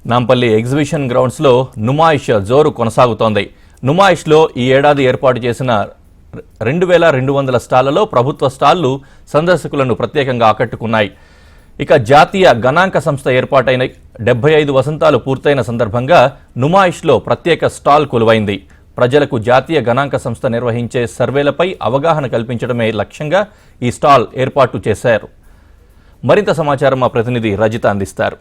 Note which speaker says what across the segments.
Speaker 1: Nampally exhibition గ్రౌండ్స్లో నుమాయిష్ జోరు కొనసాగుతోంది. నుమాయిష్లో ఈ ఏడాది ఏర్పాటు చేసిన 2200 స్టాళ్లలో ప్రభుత్వ స్టాళ్లు సందర్శకులను ప్రత్యేకంగా ఆకట్టుకున్నాయి. ఇక జాతీయ గణాంక సంస్థ ఏర్పాటైన 75 వసంతాలు పూర్తయిన సందర్భంగా నుమాయిష్లో ప్రత్యేక స్టాల్ కొలువైంది. ప్రజలకు జాతీయ గణాంక సంస్థ నిర్వహించే సర్వేలపై అవగాహన కల్పించడమే లక్ష్యంగా ఈ స్టాల్ ఏర్పాటు చేశారు. మరింత సమాచారం మా ప్రతినిధి రజిత అందిస్తారు.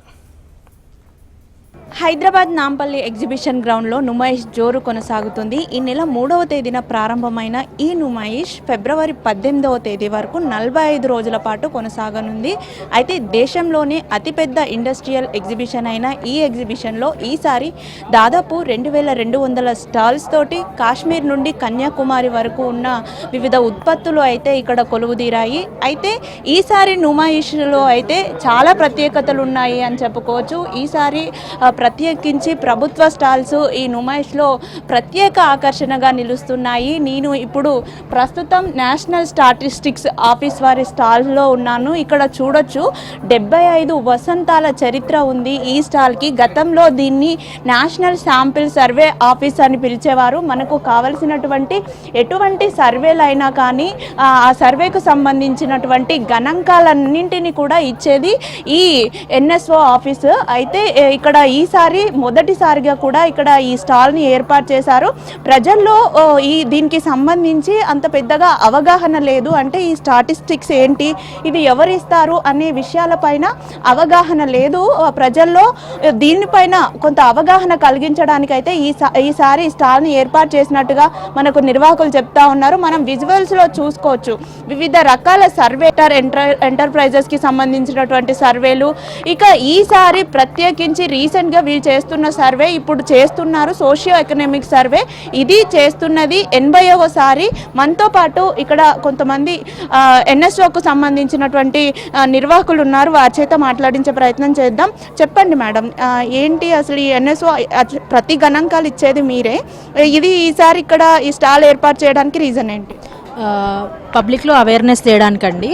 Speaker 2: హైదరాబాద్ నాంపల్లి ఎగ్జిబిషన్ గ్రౌండ్లో నుమాయిష్ జోరు కొనసాగుతుంది. ఈ నెల 3వ తేదీన ప్రారంభమైన ఈ నుమాయిష్ ఫిబ్రవరి 18వ తేదీ వరకు 45 రోజుల పాటు కొనసాగనుంది. అయితే దేశంలోనే అతిపెద్ద ఇండస్ట్రియల్ ఎగ్జిబిషన్ అయిన ఈ ఎగ్జిబిషన్లో ఈసారి దాదాపు 2200 స్టాల్స్ తోటి కాశ్మీర్ నుండి కన్యాకుమారి వరకు ఉన్న వివిధ ఉత్పత్తులు అయితే ఇక్కడ కొలువుదీరాయి. అయితే ఈసారి నుమాయిష్లో అయితే చాలా ప్రత్యేకతలు ఉన్నాయి అని చెప్పుకోవచ్చు. ఈసారి ప్రత్యేకించి ప్రభుత్వ స్టాల్స్ ఈ నుమాయిష్లో ప్రత్యేక ఆకర్షణగా నిలుస్తున్నాయి. నేను ఇప్పుడు ప్రస్తుతం నేషనల్ స్టాటిస్టిక్స్ ఆఫీస్ వారి స్టాల్లో ఉన్నాను. ఇక్కడ చూడొచ్చు 75 వసంతాల చరిత్ర ఉంది ఈ స్టాల్కి. గతంలో దీన్ని నేషనల్ శాంపిల్ సర్వే ఆఫీస్ అని పిలిచేవారు. మనకు కావలసినటువంటి ఎటువంటి సర్వేలు అయినా కానీ ఆ సర్వేకు సంబంధించినటువంటి గణాంకాలన్నింటినీ కూడా ఇచ్చేది ఈ ఎన్ఎస్ఓ ఆఫీసు. అయితే ఇక్కడ ఈసారి మొదటిసారిగా కూడా ఇక్కడ ఈ స్టాల్ని ఏర్పాటు చేశారు. ప్రజల్లో దీనికి సంబంధించి అంత పెద్దగా అవగాహన లేదు. అంటే ఈ స్టాటిస్టిక్స్ ఏంటి, ఇది ఎవరు ఇస్తారు అనే విషయాలపైన అవగాహన లేదు ప్రజల్లో. దీనిపైన కొంత అవగాహన కలిగించడానికైతే ఈసారి స్టాల్ని ఏర్పాటు చేసినట్టుగా మనకు నిర్వాహకులు చెప్తా ఉన్నారు. మనం విజువల్స్లో చూసుకోవచ్చు వివిధ రకాల సర్వేటర్ ఎంటర్ప్రైజెస్కి సంబంధించినటువంటి సర్వేలు. ఇక ఈసారి ప్రత్యేకించి రీసెంట్గా వీళ్ళు చేస్తున్న సర్వే ఇప్పుడు చేస్తున్నారు సోషియో ఎకనామిక్ సర్వే. ఇది చేస్తున్నది 80వ సారి. మనతో పాటు ఇక్కడ కొంతమంది ఎన్ఎస్ఓకు సంబంధించినటువంటి నిర్వాహకులు ఉన్నారు. వారి చేత మాట్లాడించే ప్రయత్నం చేద్దాం. చెప్పండి మేడం, ఏంటి అసలు ఈ ఎన్ఎస్ఓ ప్రతి గణాంకాలు ఇచ్చేది మీరే, ఇది ఈసారి ఇక్కడ ఈ స్టాల్ ఏర్పాటు చేయడానికి రీజన్ ఏంటి?
Speaker 3: పబ్లిక్లో అవేర్నెస్ చేయడానికండి.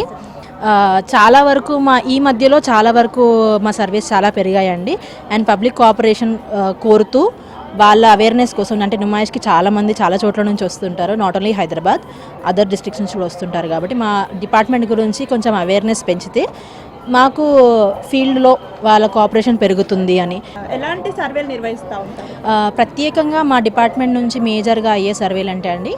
Speaker 3: చాలా వరకు ఈ మధ్యలో చాలా వరకు మా సర్వీస్ చాలా పెరిగాయండి. అండ్ పబ్లిక్ కోఆపరేషన్ కోరుతూ వాళ్ళ అవేర్నెస్ కోసం, అంటే నుమాయిష్కి చాలామంది చాలా చోట్ల నుంచి వస్తుంటారు. Not only Hyderabad, other districts నుంచి కూడా వస్తుంటారు. కాబట్టి మా డిపార్ట్మెంట్ గురించి కొంచెం అవేర్నెస్ పెంచితే మాకు ఫీల్డ్లో వాళ్ళ కోఆపరేషన్ పెరుగుతుంది అని.
Speaker 2: ఎలాంటి సర్వేలు నిర్వహిస్తూ ఉంటారు?
Speaker 3: ప్రత్యేకంగా మా డిపార్ట్మెంట్ నుంచి మేజర్గా అయ్యే సర్వేలు అంటే అండి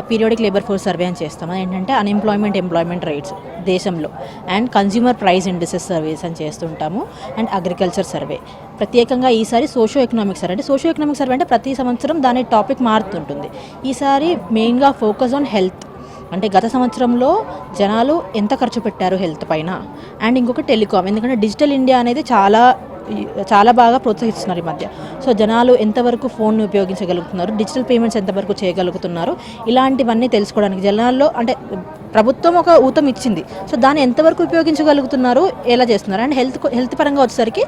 Speaker 3: పీరియాడిక్ లేబర్ ఫోర్స్ సర్వే అని చేస్తాం. ఏంటంటే అన్ఎంప్లాయ్మెంట్, ఎంప్లాయ్మెంట్ రేట్స్ దేశంలో, and consumer price indices surveys అని చేస్తుంటాము, అండ్ అగ్రికల్చర్ సర్వే. ప్రత్యేకంగా ఈసారి సోషో ఎకనామిక్ సర్వే. అంటే సోషో ఎకనామిక్ సర్వే అంటే ప్రతి సంవత్సరం దాని టాపిక్ మారుతుంటుంది. ఈసారి మెయిన్గా ఫోకస్ ఆన్ హెల్త్. అంటే గత సంవత్సరంలో జనాలు ఎంత ఖర్చు పెట్టారు హెల్త్ పైన. అండ్ ఇంకొక టెలికాం, ఎందుకంటే డిజిటల్ ఇండియా అనేది చాలా బాగా ప్రోత్సహిస్తున్నారు ఈ మధ్య. సో జనాలు ఎంతవరకు ఫోన్ను ఉపయోగించగలుగుతున్నారు, డిజిటల్ పేమెంట్స్ ఎంతవరకు చేయగలుగుతున్నారు, ఇలాంటివన్నీ తెలుసుకోవడానికి జనాల్లో, అంటే ప్రభుత్వం ఒక ఊతం ఇచ్చింది, సో దాన్ని ఎంతవరకు ఉపయోగించగలుగుతున్నారు, ఎలా చేస్తున్నారు. అండ్ హెల్త్ పరంగా వచ్చేసరికి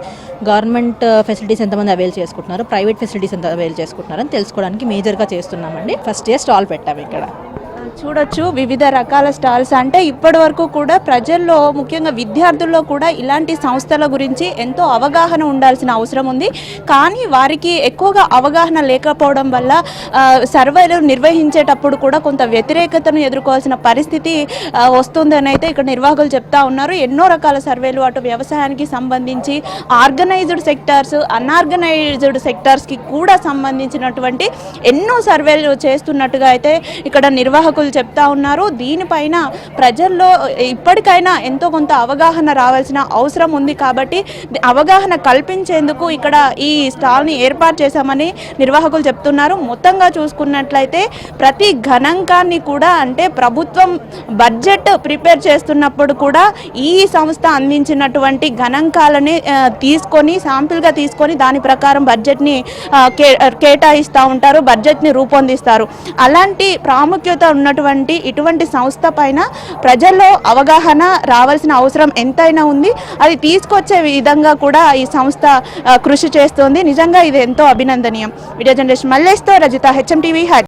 Speaker 3: గవర్నమెంట్ ఫెసిలిటీస్ ఎంతమంది అవైల్ చేసుకుంటున్నారు, ప్రైవేట్ ఫెసిలిటీస్ ఎంత అవైల్ చేసుకుంటున్నారు అని తెలుసుకోవడానికి మేజర్గా చేస్తున్నామండి. ఫస్ట్ ఇయర్ స్టాల్ పెట్టాము ఇక్కడ.
Speaker 2: చూడొచ్చు వివిధ రకాల స్టాల్స్. అంటే ఇప్పటి వరకు కూడా ప్రజల్లో, ముఖ్యంగా విద్యార్థుల్లో కూడా ఇలాంటి సంస్థల గురించి ఎంతో అవగాహన ఉండాల్సిన అవసరం ఉంది. కానీ వారికి ఎక్కువగా అవగాహన లేకపోవడం వల్ల సర్వేలు నిర్వహించేటప్పుడు కూడా కొంత వ్యతిరేకతను ఎదుర్కోవాల్సిన పరిస్థితి వస్తుందని అయితే ఇక్కడ నిర్వాహకులు చెప్తా ఉన్నారు. ఎన్నో రకాల సర్వేలు, అటు వ్యవసాయానికి సంబంధించి, ఆర్గనైజ్డ్ సెక్టార్స్, అన్ఆర్గనైజ్డ్ సెక్టార్స్కి కూడా సంబంధించినటువంటి ఎన్నో సర్వేలు చేస్తున్నట్టుగా అయితే ఇక్కడ నిర్వాహకులు చెప్తా ఉన్నారు. దీనిపైన ప్రజల్లో ఇప్పటికైనా ఎంతో కొంత అవగాహన రావాల్సిన అవసరం ఉంది. కాబట్టి అవగాహన కల్పించేందుకు ఇక్కడ ఈ స్టాల్ని ఏర్పాటు చేశామని నిర్వాహకులు చెప్తున్నారు. మొత్తంగా చూసుకున్నట్లయితే ప్రతి గణాంకాన్ని కూడా, అంటే ప్రభుత్వం బడ్జెట్ ప్రిపేర్ చేస్తున్నప్పుడు కూడా ఈ సంస్థ అందించినటువంటి గణాంకాలని తీసుకొని, శాంపిల్గా తీసుకొని దాని ప్రకారం బడ్జెట్ని కేటాయిస్తూ ఉంటారు, బడ్జెట్ని రూపొందిస్తారు. అలాంటి ప్రాముఖ్యత ఉన్నటువంటి ఇటువంటి సంస్థ పైన ప్రజల్లో అవగాహన రావాల్సిన అవసరం ఎంతైనా ఉంది. అది తీసుకొచ్చే విధంగా కూడా ఈ సంస్థ కృషి చేస్తుంది. నిజంగా ఇది ఎంతో అభినందనీయం. వీడియో జర్నలిస్ట్ మల్లేష్తో రజిత, హెచ్ఎం టీవీ.